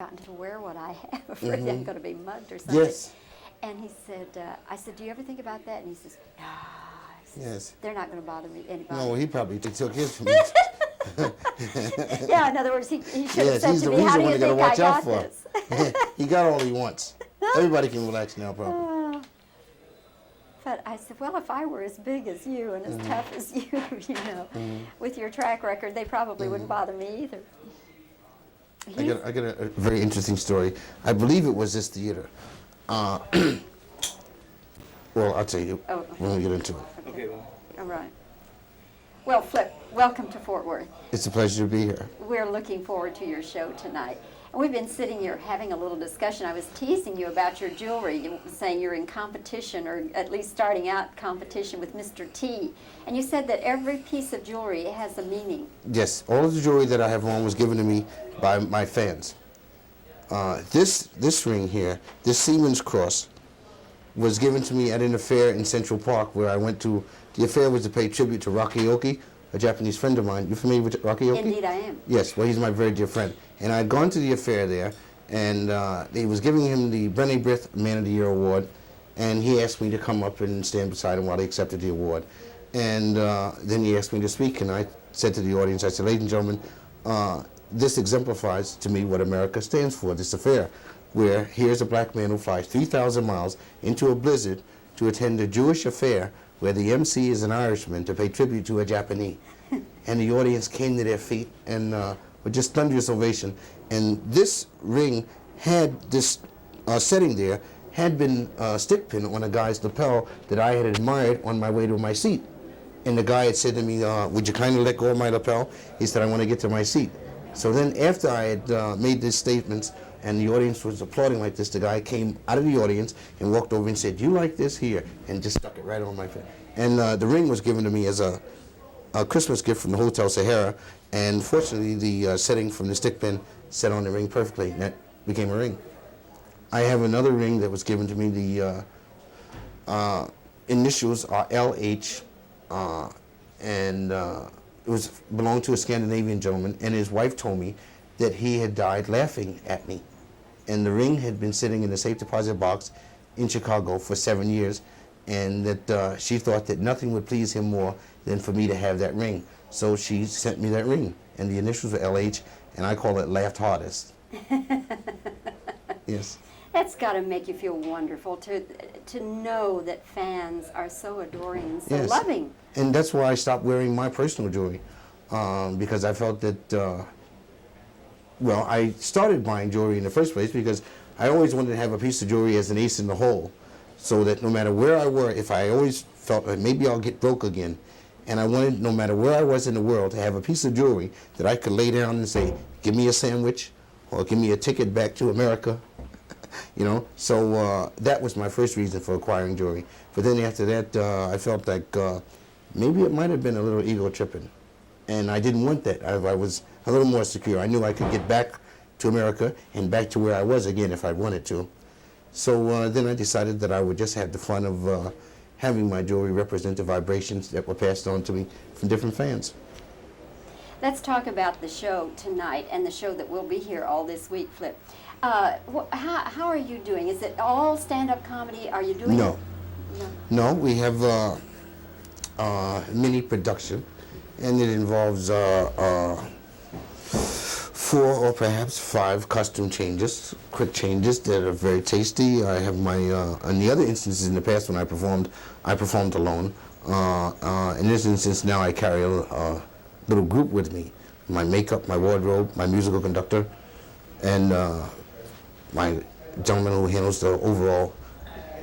gotten to wear what I have. Afraid I'm going to be mugged or something. Yes. And he said, I said, do you ever think about that? And he says, Yes. they're not going to bother me. Anybody. No, he probably took his from me. Yeah, in other words, he should have Yes, said he's to the me, how one do you you gotta think I watch out got for. this? He got all he wants. Everybody can relax now, probably. But I said, well, if I were as big as you and as tough as you, you know, with your track record, they probably wouldn't bother me either. I got a very interesting story. I believe it was this theater. Well, I'll tell you when we get into it. Okay. All right. Well, Flip, welcome to Fort Worth. It's a pleasure to be here. We're looking forward to your show tonight. And we've been sitting here having a little discussion. I was teasing you about your jewelry, saying you're in competition, or at least starting out competition with Mr. T. And you said that every piece of jewelry has a meaning. Yes, all of the jewelry that I have on was given to me by my fans. This ring here, this Siemens cross, was given to me at an affair in Central Park where I went to. The affair was to pay tribute to Rocky Oki, a Japanese friend of mine. You familiar with Rocky Oki? Indeed I am. Yes, well, he's my very dear friend. And I had gone to the affair there, and he was giving him the Brené Brith Man of the Year award, and he asked me to come up and stand beside him while he accepted the award. And then he asked me to speak, and I said to the audience, I said, ladies and gentlemen, this exemplifies to me what America stands for, this affair, where here's a black man who flies 3,000 miles into a blizzard to attend a Jewish affair where the MC is an Irishman to pay tribute to a Japanese. And the audience came to their feet and with just thunderous ovation. And this ring had this setting there, had been a stick pin on a guy's lapel that I had admired on my way to my seat. And the guy had said to me, would you kindly let go of my lapel? He said, I want to get to my seat. So then after I had made these statements and the audience was applauding like this, the guy came out of the audience and walked over and said, you like this here? And just stuck it right on my face. And the ring was given to me as a Christmas gift from the Hotel Sahara, and fortunately the setting from the stick pin set on the ring perfectly, and that became a ring. I have another ring that was given to me. The initials are LH, and it belonged to a Scandinavian gentleman, and his wife told me that he had died laughing at me. And the ring had been sitting in the safe deposit box in Chicago for 7 years, and that she thought that nothing would please him more than for me to have that ring. So she sent me that ring, and the initials were LH, and I call it Laughed Hardest. Yes. That's got to make you feel wonderful to know that fans are so adoring and so loving. And that's why I stopped wearing my personal jewelry, because I felt that, well, I started buying jewelry in the first place because I always wanted to have a piece of jewelry as an ace in the hole, so that no matter where I were, if I always felt like maybe I'll get broke again, and I wanted, no matter where I was in the world, to have a piece of jewelry that I could lay down and say, give me a sandwich, or give me a ticket back to America, you know. So that was my first reason for acquiring jewelry. But then after that, I felt like maybe it might have been a little ego tripping, and I didn't want that. I was a little more secure. I knew I could get back to America and back to where I was again if I wanted to. So then I decided that I would just have the fun of having my jewelry represent the vibrations that were passed on to me from different fans. Let's talk about the show tonight and the show that will be here all this week, Flip. How are you doing? Is it all stand-up comedy? Are you doing No. it? No, we have mini production, and it involves 4 or perhaps 5 costume changes, quick changes that are very tasty. I have my, in the other instances in the past when I performed alone. In this instance now I carry a little group with me. My makeup, my wardrobe, my musical conductor, and my gentleman who handles the overall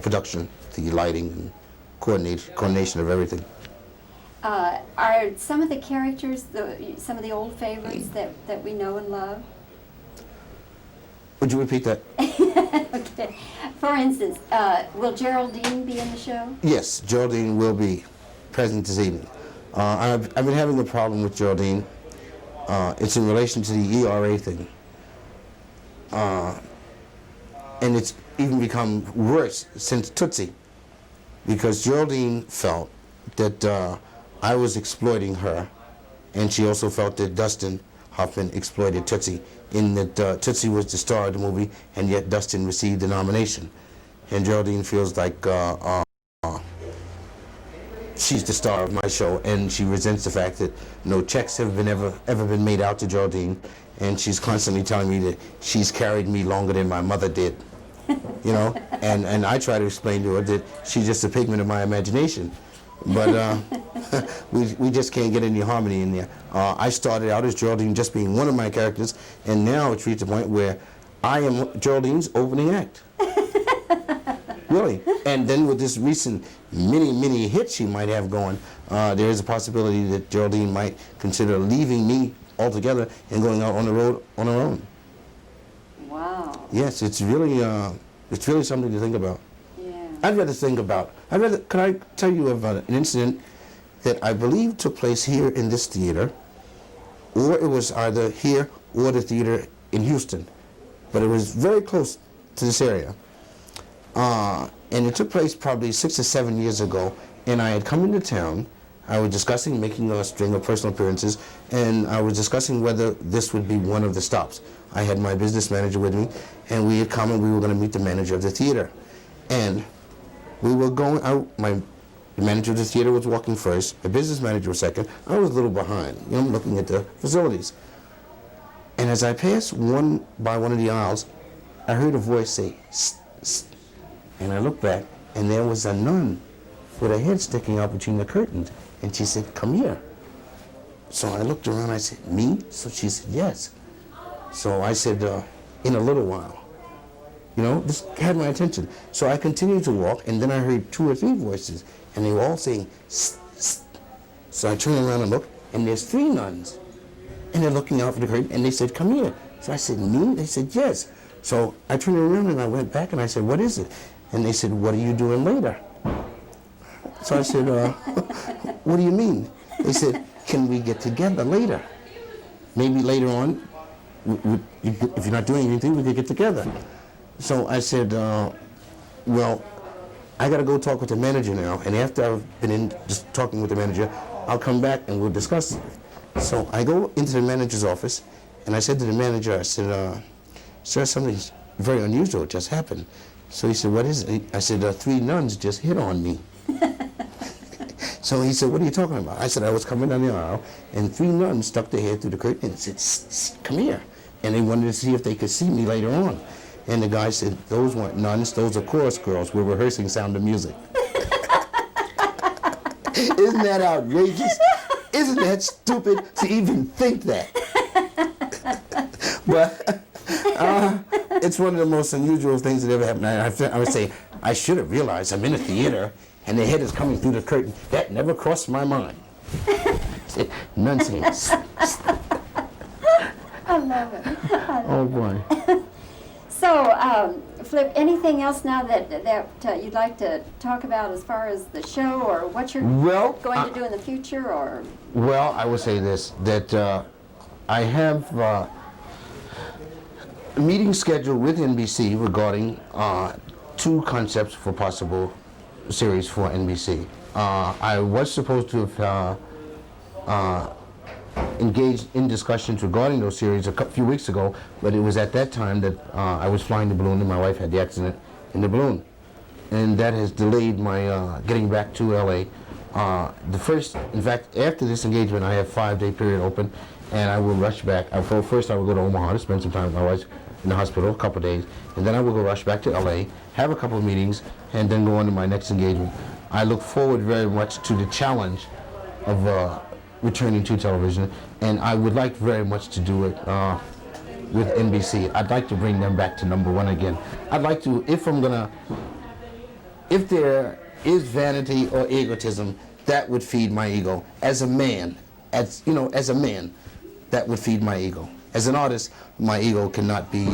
production, the lighting and coordination of everything. Are some of the characters some of the old favorites that we know and love? Would you repeat that? Okay. For instance, will Geraldine be in the show? Yes, Geraldine will be present this evening. I've been having a problem with Geraldine. It's in relation to the ERA thing. And it's even become worse since Tootsie, because Geraldine felt that I was exploiting her, and she also felt that Dustin Hoffman exploited Tootsie, in that Tootsie was the star of the movie, and yet Dustin received the nomination. And Geraldine feels like she's the star of my show, and she resents the fact that no checks have been ever been made out to Geraldine, and she's constantly telling me that she's carried me longer than my mother did. You know, and I try to explain to her that she's just a pigment of my imagination, but we just can't get any harmony in there. I started out as Geraldine just being one of my characters, and now it's reached a point where I am Geraldine's opening act. Really. And then with this recent mini hit she might have going, there is a possibility that Geraldine might consider leaving me altogether and going out on the road on her own. Wow. Yes, it's really something to think about. Yeah. Could I tell you about an incident that I believe took place here in this theater, or it was either here or the theater in Houston, but it was very close to this area. And it took place probably 6 or 7 years ago, and I had come into town. I was discussing making a string of personal appearances, and I was discussing whether this would be one of the stops. I had my business manager with me, and we had come and we were going to meet the manager of the theater. And we were going out, the manager of the theater was walking first, the business manager was second. I was a little behind, you know, looking at the facilities. And as I passed one by one of the aisles, I heard a voice say, "Sst, sst." And I looked back, and there was a nun with her head sticking out between the curtains. And she said, "Come here." So I looked around, I said, "Me?" So she said, "Yes." So I said, "In a little while." You know, this had my attention. So I continued to walk, and then I heard 2 or 3 voices, and they were all saying, "Sst, sst." So I turned around and looked, and there's 3 nuns. And they're looking out for the curtain, and they said, "Come here." So I said, "Me?" They said, "Yes." So I turned around, and I went back, and I said, "What is it?" And they said, "What are you doing later?" So I said, "What do you mean?" They said, "Can we get together later? Maybe later on, if you're not doing anything, we could get together." So I said, "Well, I got to go talk with the manager now, and after I've been in just talking with the manager, I'll come back and we'll discuss it." So I go into the manager's office, and I said to the manager, I said, "Sir, something very unusual just happened." So he said, "What is it?" I said, 3 nuns just hit on me." So he said, "What are you talking about?" I said, "I was coming down the aisle, and 3 nuns stuck their head through the curtain and said, 'Sst, sst, come here.' And they wanted to see if they could see me later on." And the guy said, "Those weren't nuns, those are chorus girls. We're rehearsing Sound of Music." Isn't that outrageous? Isn't that stupid to even think that? But it's one of the most unusual things that ever happened. I would say, I should have realized I'm in a theater and the head is coming through the curtain. That never crossed my mind. Nonsense. I love it. Oh boy. So, Flip, anything else now that you'd like to talk about as far as the show, or what you're going to do in the future, or? Well, I will say this, that I have a meeting scheduled with NBC regarding 2 concepts for possible series for NBC. I was supposed to have engaged in discussions regarding those series a few weeks ago, but it was at that time that I was flying the balloon and my wife had the accident in the balloon. And that has delayed my getting back to LA. In fact, after this engagement, I have 5-day period open, and I will rush back. First, I will go to Omaha to spend some time with my wife in the hospital, a couple of days, and then I will go rush back to LA, have a couple of meetings, and then go on to my next engagement. I look forward very much to the challenge of returning to television, and I would like very much to do it with NBC. I'd like to bring them back to #1 again. I'd like to, if there is vanity or egotism, that would feed my ego. As a man, as a man, that would feed my ego. As an artist, my ego cannot be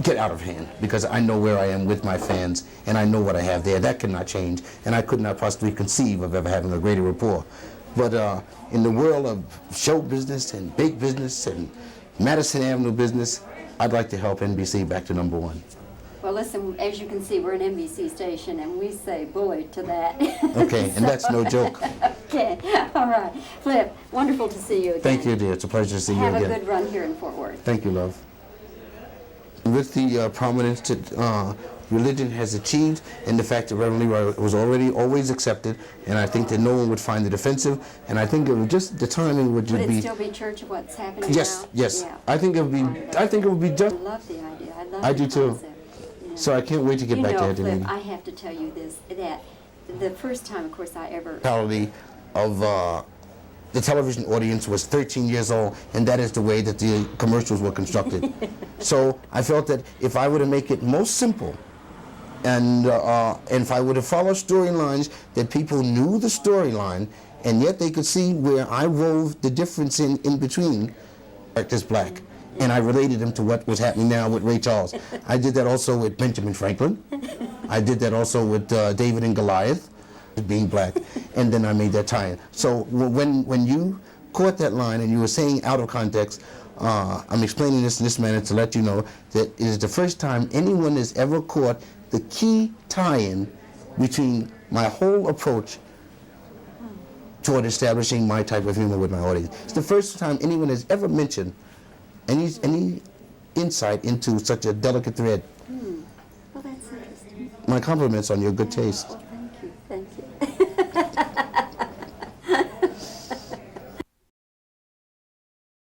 get out of hand, because I know where I am with my fans, and I know what I have there. That cannot change, and I could not possibly conceive of ever having a greater rapport. But in the world of show business and big business and Madison Avenue business, I'd like to help NBC back to #1. Well, Well, listen, as you can see, we're an NBC station, and we say bully to that. Okay, and that's no joke. Okay, all right. Flip, wonderful to see you again. Thank you, dear. It's a pleasure to see you Have again. a good run here in Fort Worth. Thank you, love. With the prominence that religion has achieved, and the fact that Reverend Leroy was always accepted, and I think that no one would find it offensive, and I think it would just the timing would Would be. it still be Church of what's happening Yes, now? yes. Yeah. I think it would be. I think it would be I just. love the idea. I love I the do too. concept. Yeah. So I can't wait to get You back know, to Flip, meeting. I have to tell you this, that the first time, of course, I ever... Of the television audience was 13 years old, and that is the way that the commercials were constructed. So I felt that if I were to make it most simple, and if I were to follow storylines that people knew the storyline, and yet they could see where I wove the difference in between, characters black, and I related them to what was happening now with Ray Charles. I did that also with Benjamin Franklin. I did that also with David and Goliath, being black, and then I made that tie-in. So when you caught that line and you were saying out of context, I'm explaining this in this manner to let you know that it is the first time anyone has ever caught the key tie-in between my whole approach toward establishing my type of humor with my audience. It's the first time anyone has ever mentioned any insight into such a delicate thread. Well, that's interesting. My compliments on your good taste. Well,